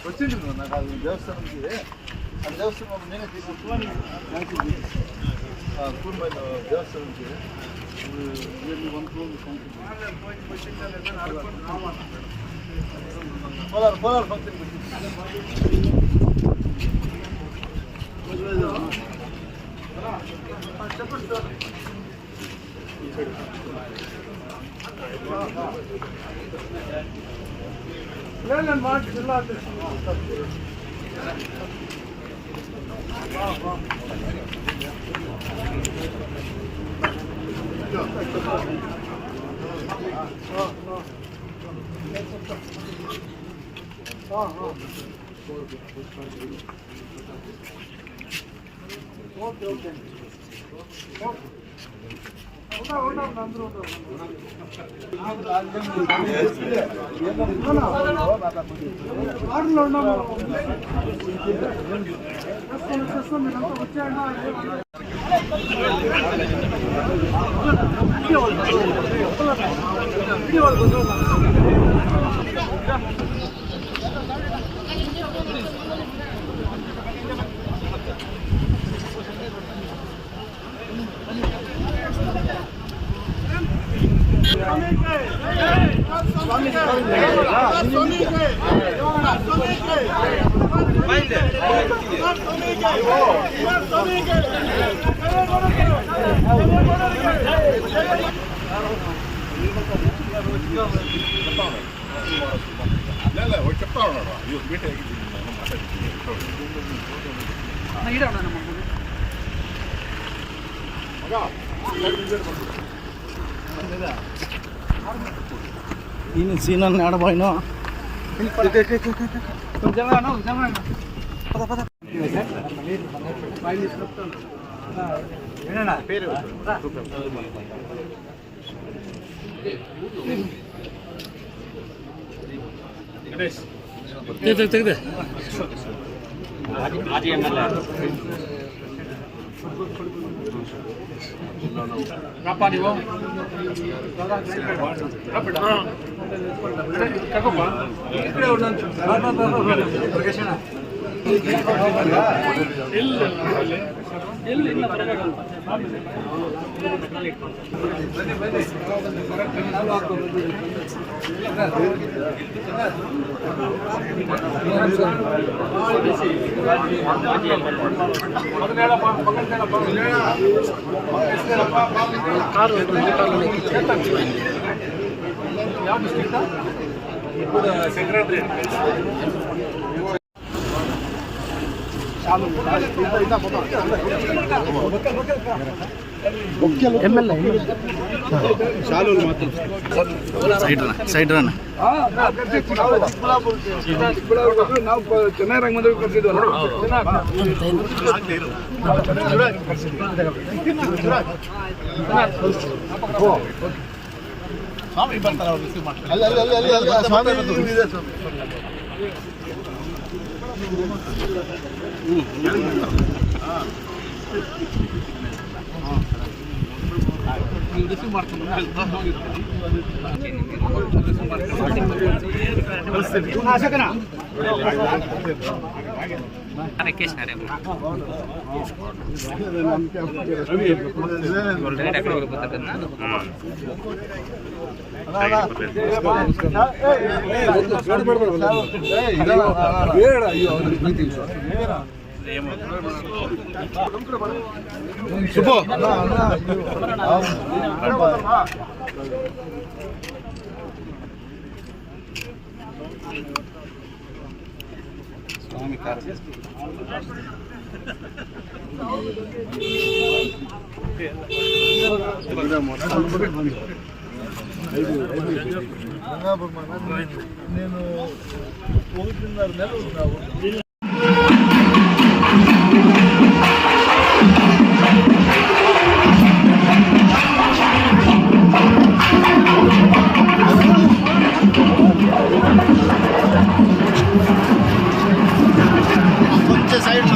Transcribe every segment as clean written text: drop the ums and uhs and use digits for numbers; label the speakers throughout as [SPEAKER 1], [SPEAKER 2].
[SPEAKER 1] వచ్చింది నాకు అది దేవస్థానంకి అది దేవస్థానం నేనే తీసుకున్నాను దేవస్థానంకి పోలార్ ఫంక్షన్ చెప్పండి సార్ లేదు మాట జిల్లా ఓకే ఓకే అందరూ చెప్తా ఉన్నాడు ఈయన సీనల్ని ఆడబోయినా పేరు ತೆಗ್ದೆ ರಪ್ಪ ನೀವು సెక్రటరీ ಸೈಡ್ ರನ್ ನಾವು ಚೆನ್ನೈ ರಂಗ ಮಂದಿರ ಕರ್ಸಿದ್ವಲ್ಲ ಸ್ವಾಮಿ ಬರ್ತಾರೆ ಅವ್ರು ರಿಸೀವ್ ಮಾಡ್ತಾರೆ ಸ್ವಾಮಿ ರಿಸೀವ್ ಮಾಡ್ತೀನಿ స్వామి నేను 1.5 నెలలు ఉన్నావు. సైడ్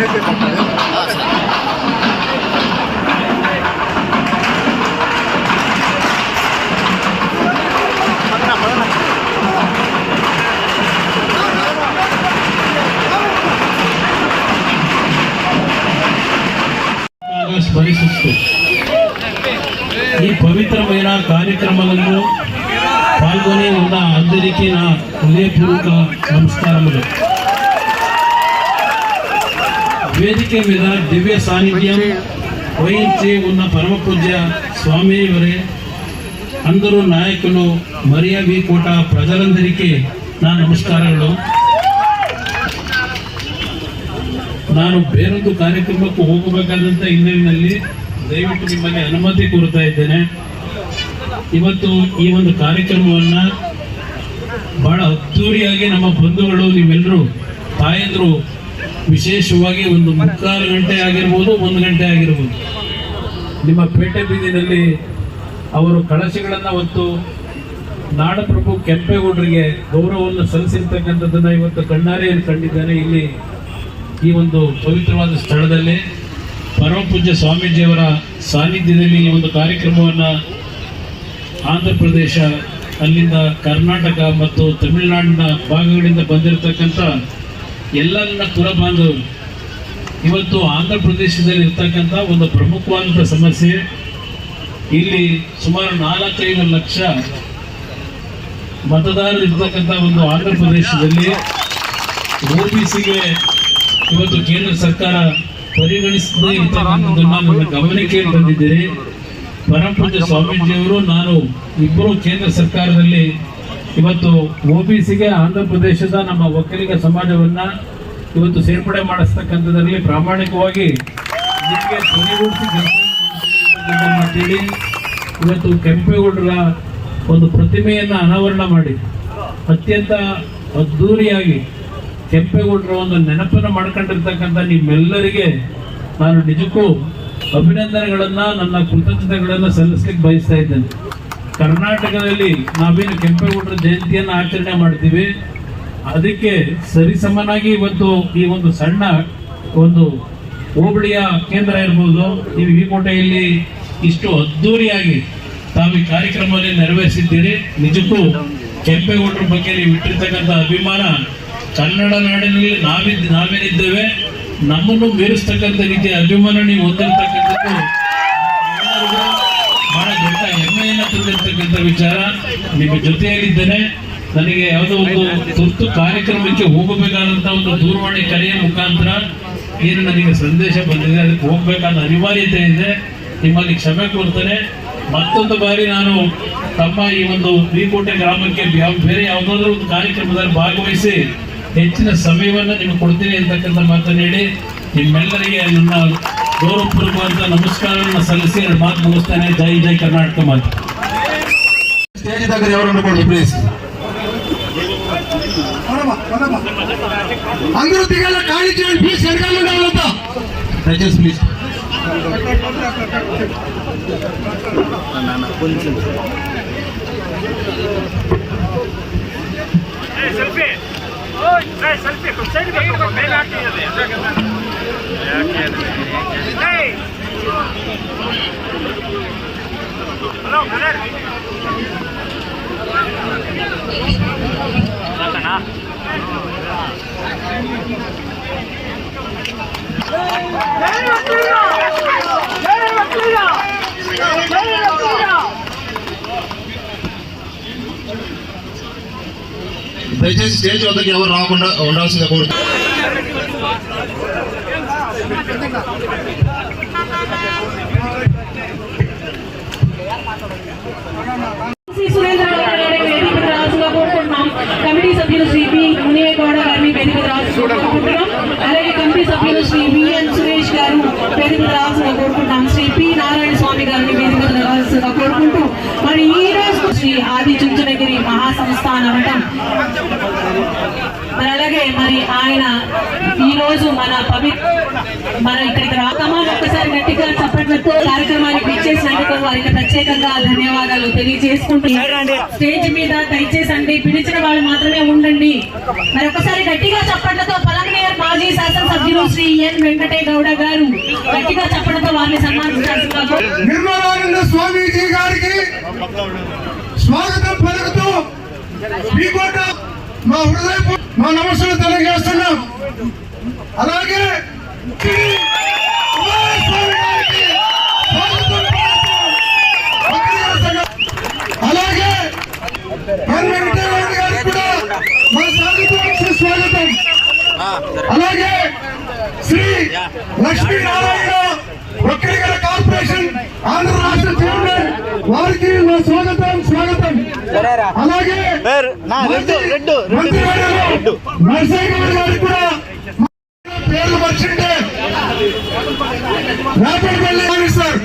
[SPEAKER 1] ನೆನೆಕ್ಕೆ ಬರ್ತಾರೆ.
[SPEAKER 2] స్మరిస్తూ ఈ పవిత్రమైన కార్యక్రమాలను పాల్గొనే ఉన్న అందరికీ నా హృదయపూర్వక నమస్కారములు. వేదిక మీద దివ్య సాన్నిధ్యం వహించి ఉన్న పరమ పూజ్య స్వామి వరే అందరూ నాయకులు మరియా వి కోట ప్రజలందరికీ నా ನಮಸ್ಕಾರಗಳು. ನಾನು ಬೇರೊಂದು ಕಾರ್ಯಕ್ರಮಕ್ಕೆ ಹೋಗಬೇಕಾದಂಥ ಹಿನ್ನೆಲೆಯಲ್ಲಿ ದಯವಿಟ್ಟು ನಿಮ್ಮಲ್ಲಿ ಅನುಮತಿ ಕೋರುತ್ತಾ ಇದ್ದೇನೆ. ಇವತ್ತು ಈ ಒಂದು ಕಾರ್ಯಕ್ರಮವನ್ನು ಬಹಳ ಅದ್ದೂರಿಯಾಗಿ ನಮ್ಮ ಬಂಧುಗಳು ನೀವೆಲ್ಲರೂ ತಾಯಂದರು ವಿಶೇಷವಾಗಿ ಒಂದು 3/4 ಗಂಟೆ ಆಗಿರ್ಬೋದು, 1 ಗಂಟೆ ಆಗಿರ್ಬೋದು, ನಿಮ್ಮ ಪೇಟೆ ಬೀದಿನಲ್ಲಿ ಅವರು ಕಳಶಗಳನ್ನು ಹೊತ್ತು ನಾಡಪ್ರಭು ಕೆಂಪೇಗೌಡರಿಗೆ ಗೌರವವನ್ನು ಸಲ್ಲಿಸಿರ್ತಕ್ಕಂಥದ್ದನ್ನು ಇವತ್ತು ಕಣ್ಣಾರೆ ಕಂಡಿದ್ದೇನೆ. ಇಲ್ಲಿ ಈ ಒಂದು ಪವಿತ್ರವಾದ ಸ್ಥಳದಲ್ಲಿ ಪರಮ ಪೂಜ್ಯ ಸ್ವಾಮೀಜಿಯವರ ಸಾನ್ನಿಧ್ಯದಲ್ಲಿ ಈ ಒಂದು ಕಾರ್ಯಕ್ರಮವನ್ನು ಆಂಧ್ರ ಪ್ರದೇಶ, ಅಲ್ಲಿಂದ ಕರ್ನಾಟಕ ಮತ್ತು ತಮಿಳುನಾಡಿನ ಭಾಗಗಳಿಂದ ಬಂದಿರತಕ್ಕಂಥ ಎಲ್ಲ ನನ್ನ ಪುರಬಾಂಧವರು, ಇವತ್ತು ಆಂಧ್ರ ಪ್ರದೇಶದಲ್ಲಿ ಇರ್ತಕ್ಕಂಥ ಒಂದು ಪ್ರಮುಖವಾದಂಥ ಸಮಸ್ಯೆ, ಇಲ್ಲಿ ಸುಮಾರು 4-5 ಲಕ್ಷ ಮತದಾರರು ಇರ್ತಕ್ಕಂಥ ಒಂದು ಆಂಧ್ರ ಪ್ರದೇಶದಲ್ಲಿ OBCಗೆ ಇವತ್ತು ಕೇಂದ್ರ ಸರ್ಕಾರ ಪರಿಗಣಿಸದೇ ಇರ್ತಕ್ಕಂಥದ್ದನ್ನು ನನ್ನ ಗಮನಕ್ಕೆ ತಂದಿದ್ದೀರಿ. ಪರಮ ಪೂಜ್ಯ ಸ್ವಾಮೀಜಿಯವರು ನಾನು ಇಬ್ಬರು ಕೇಂದ್ರ ಸರ್ಕಾರದಲ್ಲಿ ಇವತ್ತು OBCಗೆ ಆಂಧ್ರ ಪ್ರದೇಶದ ನಮ್ಮ ಒಕ್ಕಲಿಗ ಸಮಾಜವನ್ನ ಇವತ್ತು ಸೇರ್ಪಡೆ ಮಾಡಿಸ್ತಕ್ಕಂಥದ್ರಲ್ಲಿ ಪ್ರಾಮಾಣಿಕವಾಗಿ ನಿಮಗೆ ಧ್ವನಿಗೂಡಿಸಿ ಅಂತೇಳಿ ಇವತ್ತು ಕೆಂಪೇಗೌಡರ ಒಂದು ಪ್ರತಿಮೆಯನ್ನು ಅನಾವರಣ ಮಾಡಿ ಅತ್ಯಂತ ಅದ್ಧೂರಿಯಾಗಿ ಕೆಂಪೇಗೌಡರ ಒಂದು ನೆನಪನ್ನು ಮಾಡ್ಕೊಂಡಿರ್ತಕ್ಕಂಥ ನಿಮ್ಮೆಲ್ಲರಿಗೆ ನಾನು ನಿಜಕ್ಕೂ ಅಭಿನಂದನೆಗಳನ್ನು, ನನ್ನ ಕೃತಜ್ಞತೆಗಳನ್ನು ಸಲ್ಲಿಸ್ಲಿಕ್ಕೆ ಬಯಸ್ತಾ ಇದ್ದೇನೆ. ಕರ್ನಾಟಕದಲ್ಲಿ ನಾವೇನು ಕೆಂಪೇಗೌಡರ ಜಯಂತಿಯನ್ನು ಆಚರಣೆ ಮಾಡ್ತೀವಿ, ಅದಕ್ಕೆ ಸರಿಸಮನಾಗಿ ಇವತ್ತು ಈ ಒಂದು ಸಣ್ಣ ಒಂದು ಹೋಬಳಿಯ ಕೇಂದ್ರ ಇರ್ಬೋದು, ನೀವು ಈ ಕೋಟೆಯಲ್ಲಿ ಇಷ್ಟು ಅದ್ಧೂರಿಯಾಗಿ ತಾವು ಈ ಕಾರ್ಯಕ್ರಮದಲ್ಲಿ ನೆರವೇರಿಸಿದ್ದೀರಿ. ನಿಜಕ್ಕೂ ಕೆಂಪೇಗೌಡರ ಬಗ್ಗೆ ನೀವು ಇಟ್ಟಿರ್ತಕ್ಕಂಥ ಅಭಿಮಾನ, ಕನ್ನಡ ನಾಡಿನಲ್ಲಿ ನಾವೇನಿದ್ದೇವೆ ನಮ್ಮನ್ನು ಮೀರಿಸ್ತಕ್ಕಂಥ ರೀತಿಯ ಅಭಿಮಾನ ನೀವು ಹೊಂದಿರತಕ್ಕಂಥದ್ದು ಬಹಳ ದೊಡ್ಡ ಹೆಮ್ಮೆಯನ್ನು ತಂದಿರತಕ್ಕಂಥ ವಿಚಾರ. ನಿಮ್ಮ ಜೊತೆಯಲ್ಲಿದ್ದೇನೆ. ನನಗೆ ಯಾವುದೋ ಒಂದು ತುರ್ತು ಕಾರ್ಯಕ್ರಮಕ್ಕೆ ಹೋಗಬೇಕಾದಂಥ ಒಂದು ದೂರವಾಣಿ ಕರೆಯ ಮುಖಾಂತರ ಏನು ನನಗೆ ಸಂದೇಶ ಬಂದಿದೆ, ಅದಕ್ಕೆ ಹೋಗಬೇಕಾದ ಅನಿವಾರ್ಯತೆ ಇದೆ. ನಿಮ್ಮಲ್ಲಿ ಕ್ಷಮೆ ಕೋರ್ತೇನೆ. ಮತ್ತೊಂದು ಬಾರಿ ನಾನು ತಮ್ಮ ಈ ಒಂದು ವಿಕೋಟೆ ಗ್ರಾಮಕ್ಕೆ ಬೇರೆ ಯಾವುದಾದ್ರೂ ಒಂದು ಕಾರ್ಯಕ್ರಮದಲ್ಲಿ ಭಾಗವಹಿಸಿ ಹೆಚ್ಚಿನ ಸಮಯವನ್ನು ನಿಮಗೆ ಕೊಡ್ತೀನಿ ಅಂತಕ್ಕಂಥ ಮಾತನ್ನು ಹೇಳಿ ನಿಮ್ಮೆಲ್ಲರಿಗೆ ನನ್ನ ಗೌರವಪೂರ್ವಕವಾದ ನಮಸ್ಕಾರವನ್ನು ಸಲ್ಲಿಸಿ ಎರಡು ಮಾತು ಮುಗಿಸ್ತೇನೆ. ಜೈ ಜೈ ಕರ್ನಾಟಕ ಮಾತು.
[SPEAKER 1] ಸ್ಟೇಜ್ ಇದ್ದಾಗ ಅವರನ್ನು ಕೊಡಿ ಪ್ಲೀಸ್.
[SPEAKER 3] అందరూ దిగాల ఖాళీ చేయండి ప్లీజ్. వెనకాల ఉండాలంతా
[SPEAKER 1] దయచేసి ప్లీజ్. కొంచెం
[SPEAKER 4] सेल्फी सेल्फी सैड पे मेन आती है हेलो ब्रदर ना
[SPEAKER 1] దయచేసి స్టేజ్ వద్దకు ఎవరు రాకుండా ఉండాల్సిందిగా కోరుతున్నాను.
[SPEAKER 5] కమిటీ సభ్యులు శ్రీ బి మునియగౌడ గారిని వేదిక రావాల్సిందిగా, అలాగే కమిటీ సభ్యులు శ్రీ బిఎన్ సురేష్ గారు వేదిక రావాల్సిందిగా కోరుకుంటాం. శ్రీ పి నారాయణ స్వామి గారిని వేదిక రావాల్సిందిగా కోరుకుంటూ, మరి ఈ రోజు శ్రీ ఆది చుంచునగిరి మహాసంస్థాన మఠం, మరి అలాగే మరి ఆయన ఈ రోజు మన ఇక్కడికి రాకమా ఒక్కసారి గట్టిగా చప్పట్లతో కార్యక్రమానికి ఇచ్చేసినందుకు వారికి ప్రత్యేకంగా ధన్యవాదాలు తెలియజేసుకుంటూ, స్టేజ్ మీద దయచేసి అండి పిలిచిన వాళ్ళు మాత్రమే ఉండండి. మరి ఒకసారి గట్టిగా చప్పట్లతో పలకని మేయర్ మాజీ శాసనసభ్యులు శ్రీ ఎన్ వెంకటేగౌడ గారు గట్టిగా చెప్పడంతో వారిని సన్మానించాల్సిందిగా
[SPEAKER 3] నిర్మలానంద స్వామీజీ గారికి స్వాగతం పలుకుతూ మీకోట మా హృదయపు మా నమస్సులు తెలియజేస్తున్నాం. అలాగే కుమారస్వామి గారికి స్వాగతం పలుకుతూ అలాగే ఎన్ వెంకటేగౌడ గారికి కూడా మా స్వాగతం. అలాగే శ్రీ లక్ష్మీనారాయణ ఒక్కరిగల కార్పొరేషన్ ఆంధ్ర రాష్ట్ర చైర్మన్ వారికి మా స్వాగతం. అలాగే నర్సయ్య గారికి కూడా పేర్లు మర్చింటే రాపడిపల్లి సార్.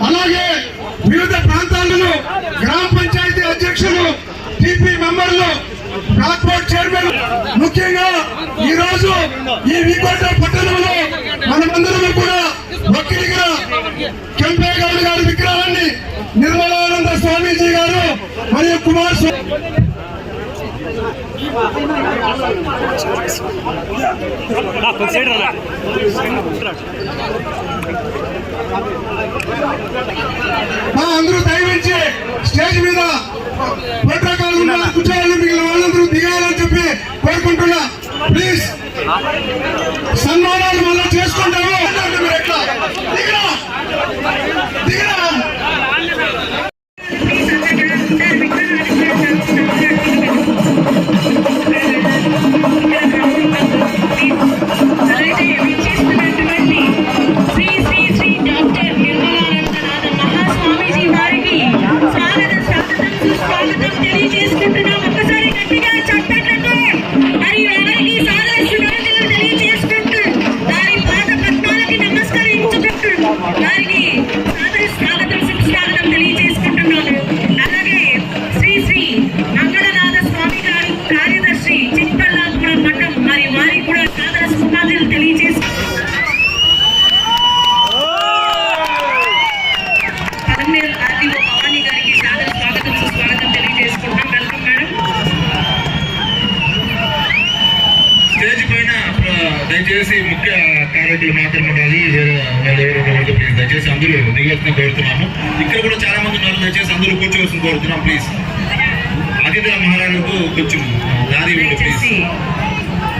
[SPEAKER 3] అలాగే వివిధ ప్రాంతాలను గ్రామ పంచాయతీ అధ్యక్షులు, టీపీ మెంబర్లు, ట్రాన్స్పోర్ట్ చైర్మన్, ముఖ్యంగా ఈ రోజు ఈ వికోట పట్టణంలో మనమందరం కూడా ఒక్కరిగా కెంపేగౌడ గారి విగ్రహాన్ని నిర్మలానంద స్వామీజీ గారు మరియు కుమారస్వామి అందరూ దయవించి స్టేజ్ మీద ప్రోటోకాల్ ఉన్న కూర్చోవాలి, మిగిలిన వాళ్ళందరూ దిగాలని చెప్పి కోరుకుంటున్నా. ప్లీజ్ సన్మానాలు మళ్ళీ చేసుకుంటాము. మీరు ఎట్లా దిగరా దిగరా
[SPEAKER 6] దయచేసి ముఖ్య కార్యకులు మాత్రం ఉండాలి. ప్లీజ్ దయచేసి అందరూ దిగవలసిన కోరుతున్నాము. ఇక్కడ కూడా చాలా మంది ఉన్నారు, దయచేసి అందరూ కూర్చోవలసిన కోరుతున్నాం. ప్లీజ్ అతిథుల మహారాజుకు కొంచెం దారి ప్లీజ్.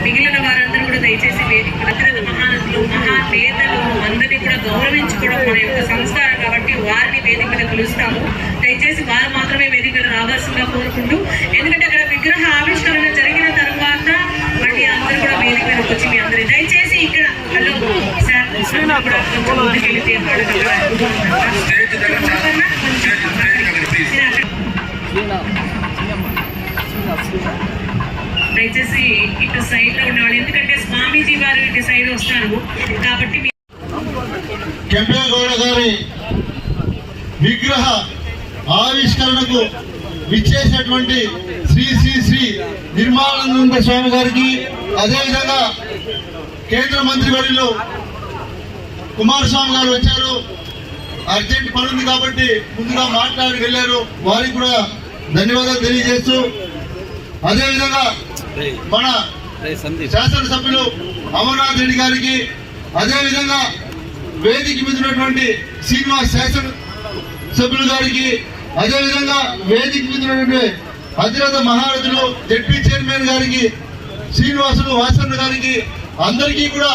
[SPEAKER 5] మిగిలిన వారందరూ కూడా దయచేసి అతిరథ మహానటులు, మహానేతలు అందరినీ కూడా గౌరవించుకోవడం మన యొక్క సంస్కారం కాబట్టి వారిని వేదిక మీద పిలుస్తాము. దయచేసి వారు మాత్రమే వేదిక మీద రావాల్సిందిగా కోరుకుంటూ, ఎందుకంటే అక్కడ విగ్రహ ఆవిష్కరణ జరిగిన తర్వాత మళ్ళీ అందరూ కూడా వేదిక మీద వచ్చి మీ అందరూ దయచేసి ఇక్కడ దయచేసి ఇటు సైడ్ లో ఉండేవాళ్ళు, ఎందుకంటే స్వామీజీ వారు ఇటు సైడ్ వస్తారు కాబట్టి
[SPEAKER 1] కెంపేగౌడ గారి విగ్రహ ఆవిష్కరణకు విచ్చేసినటువంటి శ్రీ శ్రీ శ్రీ నిర్మలానంద స్వామి గారికి, అదేవిధంగా కేంద్ర మంత్రి వర్యులు కుమారస్వామి గారు వచ్చారు. అర్జెంట్ పని ఉంది కాబట్టి ముందుగా మాట్లాడి వెళ్ళారు. వారికి కూడా ధన్యవాదాలు తెలియజేస్తూ, అదేవిధంగా మన శాసనసభ్యులు అమర్నాథ్ రెడ్డి గారికి, అదేవిధంగా వేదిక మీద ఉన్నటువంటి శ్రీనివాస్ శాసన సభ్యులు గారికి, అదేవిధంగా వేదిక మీద ఉన్నటువంటి అతిరథ మహారథులు జడ్పీ చైర్మన్ గారికి, శ్రీనివాసులు వాసన్న గారికి, అందరికీ కూడా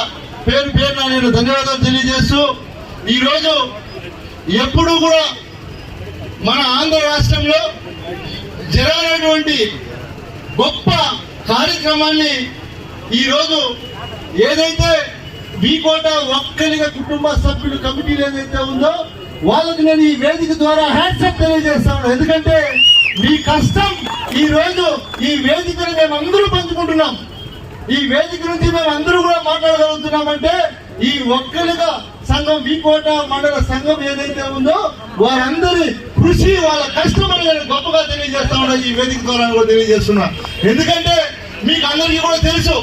[SPEAKER 1] పేరు పేరున నేను ధన్యవాదాలు తెలియజేస్తూ, ఈరోజు ఎప్పుడూ కూడా మన ఆంధ్ర రాష్ట్రంలో జరగనటువంటి గొప్ప కార్యక్రమాన్ని ఈరోజు ఏదైతే వీకోట ఒక్కలిగా కుటుంబ సభ్యులు కమిటీలు ఏదైతే ఉందో వాళ్ళకి నేను ఈ వేదిక ద్వారా హ్యాట్సప్ తెలియజేస్తాను. ఎందుకంటే మీ కష్టం ఈ రోజు ఈ వేదికను మేము అందరూ పంచుకుంటున్నాం. ఈ వేదిక నుంచి మేము అందరూ కూడా మాట్లాడగలుగుతున్నామంటే ఈ ఒక్కలిగా సంఘం వీకోట మండల సంఘం ఏదైతే ఉందో వారందరి కృషి, వాళ్ళ కష్టం అని నేను గొప్పగా తెలియజేస్తా ఉన్నా. ఈ వేదిక ద్వారా కూడా తెలియజేస్తున్నా. ఎందుకంటే మీకు అందరికీ కూడా తెలుసు,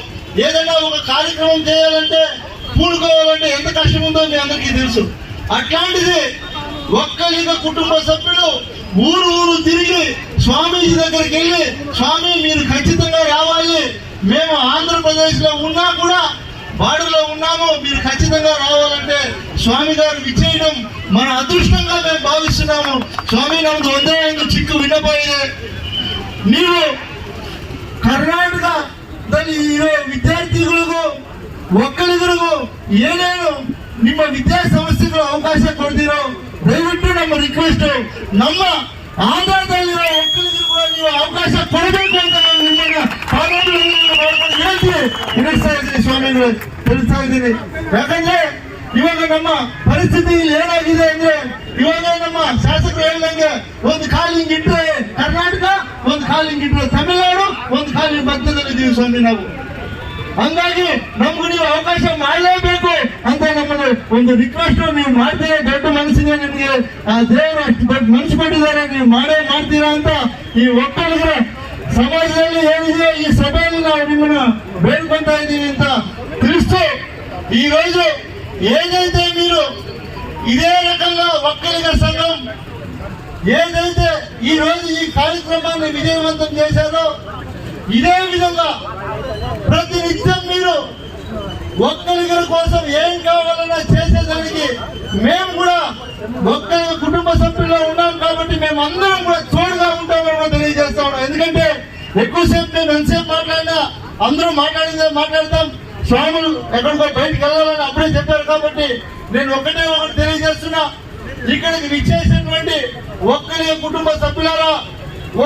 [SPEAKER 1] ఏదైనా ఒక కార్యక్రమం చేయాలంటే పూనుకోవాలంటే ఎంత కష్టం ఉందో మీ అందరికీ తెలుసు. అట్లాంటిది ఒక్కలిగా కుటుంబ సభ్యులు ఊరు ఊరు తిరిగి స్వామీజీ దగ్గరికి వెళ్ళి, స్వామి మీరు ఖచ్చితంగా రావాలి, మేము ఆంధ్రప్రదేశ్లో ఉన్నా కూడా బాడులో ఉన్నాము, మీరు ఖచ్చితంగా రావాలంటే స్వామి గారు విచ్చేయడం మన అదృష్టంగా మేము భావిస్తున్నాము. స్వామి నಮ್ದು ಒಂದೇ ಒಂದು ಚಿಕ್ಕ ವಿನ್ನಪ ಇದೆ. ನೀವು ಕರ್ನಾಟಕದಲ್ಲಿ ಇರೋ ವಿದ್ಯಾರ್ಥಿಗಳಿಗೂ ಒಕ್ಕಲಿಗರಿಗೂ ಏನೇನು ನಿಮ್ಮ ವಿದ್ಯಾ ಸಂಸ್ಥೆಗಳು ಅವಕಾಶ ಕೊಡ್ತೀರೋ ದಯವಿಟ್ಟು ನಮ್ಮ ರಿಕ್ವೆಸ್ಟ್, ನಮ್ಮ ಆಂಧ್ರದಲ್ಲಿರೋ ಒಕ್ಕಲಿಗರು ಕೂಡ ನೀವು ಅವಕಾಶ ಕೊಡಬೇಕು ಅಂತ ನಾನು ನಿಮ್ಮನ್ನ ಮಾಡ್ಕೊಂಡು ಹೇಳ್ತೀನಿ, ತಿಳಿಸ್ತಾ ಇದ್ದೀನಿ ಸ್ವಾಮಿಗಳು, ತಿಳಿಸ್ತಾ ಇದ್ದೀನಿ. ಯಾಕಂದ್ರೆ ಇವಾಗ ನಮ್ಮ ಪರಿಸ್ಥಿತಿ ಇಲ್ಲಿ ಏನಾಗಿದೆ ಅಂದ್ರೆ, ಇವಾಗ ನಮ್ಮ ಶಾಸಕರು ಹೇಳ್ದಂಗೆ ಒಂದು ಕಾಲು ಹಿಂಗಿಟ್ರೆ ಕರ್ನಾಟಕ, ಒಂದು ಕಾಲು ಹಿಂಗಿಟ್ರೆ ತಮಿಳುನಾಡು, ಒಂದು ಕಾಲು ಮಧ್ಯದಲ್ಲಿದ್ದೀವಿ ಸ್ವಾಮಿ ನಾವು. ಹಂಗಾಗಿ ನಮ್ಗೂ ನೀವು ಅವಕಾಶ ಮಾಡಲೇಬೇಕು ಅಂತ ನಮ್ಮನ್ನು ಒಂದು ರಿಕ್ವೆಸ್ಟ್ ನೀವು ಮಾಡ್ತೀರಾ. ದೊಡ್ಡ ಮನಸ್ಸಿಗೆ ನಿಮಗೆ ದೇವರು ಅಷ್ಟು ದೊಡ್ಡ ಮನಸ್ಸು ಕೊಟ್ಟಿದ್ದಾರೆ, ನೀವು ಮಾಡ್ತೀರಾ ಅಂತ ಈ ಒಕ್ಕಲಿಗರ ಸಮಾಜದಲ್ಲಿ ಏನಿದೆ ಈ ಸಭೆಯಲ್ಲಿ ನಾವು ನಿಮ್ಮನ್ನ ಬೇಡ್ಕೊಂತ ಇದ್ದೀವಿ ಅಂತ ತಿಳಿಸ್ತು. ఈ రోజు ఏదైతే మీరు ఇదే రకంగా ఒక్కలిగ సంఘం ఏదైతే ఈ రోజు ఈ కార్యక్రమాన్ని విజయవంతం చేశారో ఇదే విధంగా ప్రతినిత్యం మీరు ఒక్కలిగల కోసం ఏం కావాలన్నా చేసేదానికి మేము కూడా ఒక్కలిగ కుటుంబ సభ్యుల్లో ఉన్నాం కాబట్టి మేము అందరం కూడా తోడుగా ఉంటామని తెలియజేస్తా ఉన్నాం. ఎందుకంటే ఎక్కువసేపు మేము ఎంతసేపు మాట్లాడినా అందరూ మాట్లాడతాం, స్వాములు ఎక్కడికో బయటకు వెళ్ళాలని అప్పుడే చెప్పారు. కాబట్టి నేను ఒకటి తెలియజేస్తున్నా, ఇక్కడికి విచ్చేసినటువంటి ఒక్కరి కుటుంబ సభ్యులారా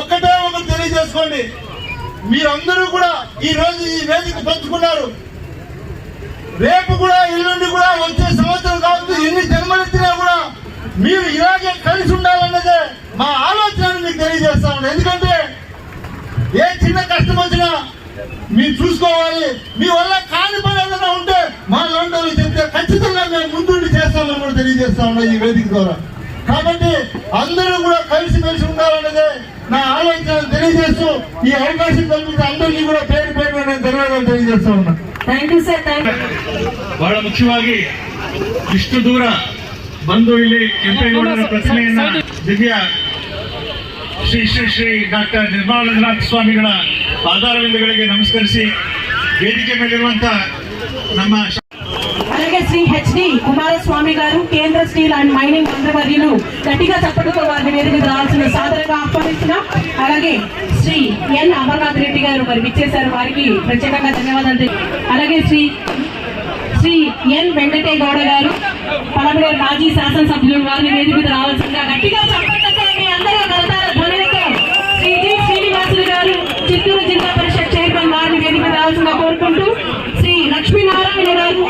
[SPEAKER 1] ఒకటే ఒకటి తెలియజేసుకోండి, మీరందరూ కూడా ఈ రోజు ఈ వేదిక పంచుకున్నారు. రేపు కూడా ఎల్లుండి కూడా వచ్చే సంవత్సరం కావచ్చు, ఎన్ని జన్మలెత్తినా కూడా మీరు ఇలాగే కలిసి ఉండాలన్నదే మా ఆలోచన మీకు తెలియజేస్తా ఉన్నాను. ఎందుకంటే ఏ చిన్న కష్టం వచ్చినా మీరు చూసుకోవాలి, మీ వల్ల కాని పని ఏదైనా ఉంటే మా లోంటోళ్ళు చెప్తే ఖచ్చితంగా మేము ముందుండి చేస్తామని కూడా తెలియజేస్తా ఉన్నాం ఈ వేదిక ద్వారా. కాబట్టి అందరూ కూడా కలిసిమెలిసి ఉండాలన్నదే నా ఆలోచన తెలియజేస్తూ ఈ అవకాశం కల్పించి అందరికీ కూడా పేరు పేరు నేను ధన్యవాదాలు తెలియజేస్తా ఉన్నా.
[SPEAKER 5] Thank you sir.
[SPEAKER 7] ಬಹಳ ಮುಖ್ಯವಾಗಿ ಇಷ್ಟು ದೂರ ಬಂದು ಇಲ್ಲಿ ಕೆಂಪೇಗೌಡರ ಪ್ರತಿಮೆಯನ್ನ ದಿವ್ಯ ಶ್ರೀ ಶ್ರೀ ಶ್ರೀ ಡಾಕ್ಟರ್ ನಿರ್ಮಲಾನಂದನಾಥ ಸ್ವಾಮಿಗಳ ಪಾದಾರವಿಂದಗಳಿಗೆ ನಮಸ್ಕರಿಸಿ ವೇದಿಕೆ ಮೇಲಿರುವಂತ ನಮ್ಮ
[SPEAKER 5] అలాగే శ్రీ హెచ్డి కుమారస్వామి గారు కేంద్ర స్టీల్ అండ్ మైనింగ్ మంత్రివర్యులు గట్టిగా చప్పటితో వారిని వేదిక మీద రావాల్సిన సాదరంగా ఆహ్వానిస్తున్నాం. అలాగే శ్రీ ఎన్ అమర్నాథ్ రెడ్డి గారు మరి విచ్చేశారు, వారికి ప్రత్యేకంగా ధన్యవాదాలు. అలాగే శ్రీ ఎన్ వెంకటేగౌడ గారు పలమనేరు మాజీ శాసనసభ్యులు, వారిని వేదిక మీద రావాల్సిందిగా గట్టిగా చప్పట్లతో మీ అందరూ కలతాల ధ్వనులతో శ్రీ జి శ్రీనివాసులు గారు చిత్తూరు జిల్లా పరిషత్ చైర్మన్, వారిని వేదిక మీద రావాల్సిందిగా కోరుకుంటూ శ్రీ లక్ష్మీనారాయణ గారు